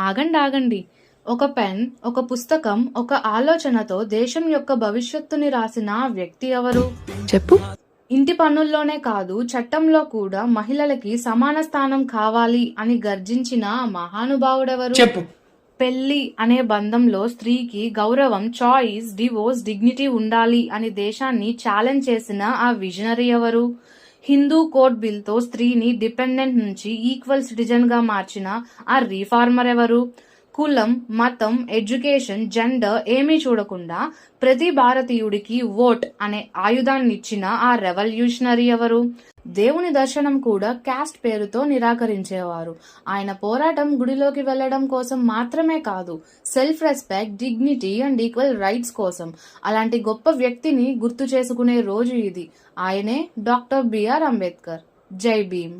ఆగండి ఆగండి. ఒక పెన్, ఒక పుస్తకం, ఒక ఆలోచనతో దేశం యొక్క భవిష్యత్తుని రాసిన ఆ వ్యక్తి ఎవరు? చెప్పు. ఇంటి పనుల్లోనే కాదు, చట్టంలో కూడా మహిళలకి సమాన స్థానం కావాలి అని గర్జించిన ఆ మహానుభావుడెవరు? చెప్పు. పెళ్లి అనే బంధంలో స్త్రీకి గౌరవం, చాయిస్, డివోర్స్, డిగ్నిటీ ఉండాలి అని దేశాన్ని ఛాలెంజ్ చేసిన ఆ విజనరీ ఎవరు? హిందూ కోడ్ బిల్తో స్త్రీని డిపెండెంట్ నుంచి ఈక్వల్ సిటిజన్ గా మార్చిన ఆ రీఫార్మర్ ఎవరు? కులం, మతం, ఎడ్యుకేషన్, జెండర్ ఏమీ చూడకుండా ప్రతి భారతీయుడికి ఓట్ అనే ఆయుధాన్నిచ్చిన ఆ రెవల్యూషనరీ ఎవరు? దేవుని దర్శనం కూడా క్యాస్ట్ పేరుతో నిరాకరించేవారు. ఆయన పోరాటం గుడిలోకి వెళ్లడం కోసం మాత్రమే కాదు, self respect, dignity and equal rights కోసం. అలాంటి గొప్ప వ్యక్తిని గుర్తు చేసుకునే రోజు ఇది. ఆయనే డాక్టర్ బిఆర్ అంబేద్కర్. జై భీమ్.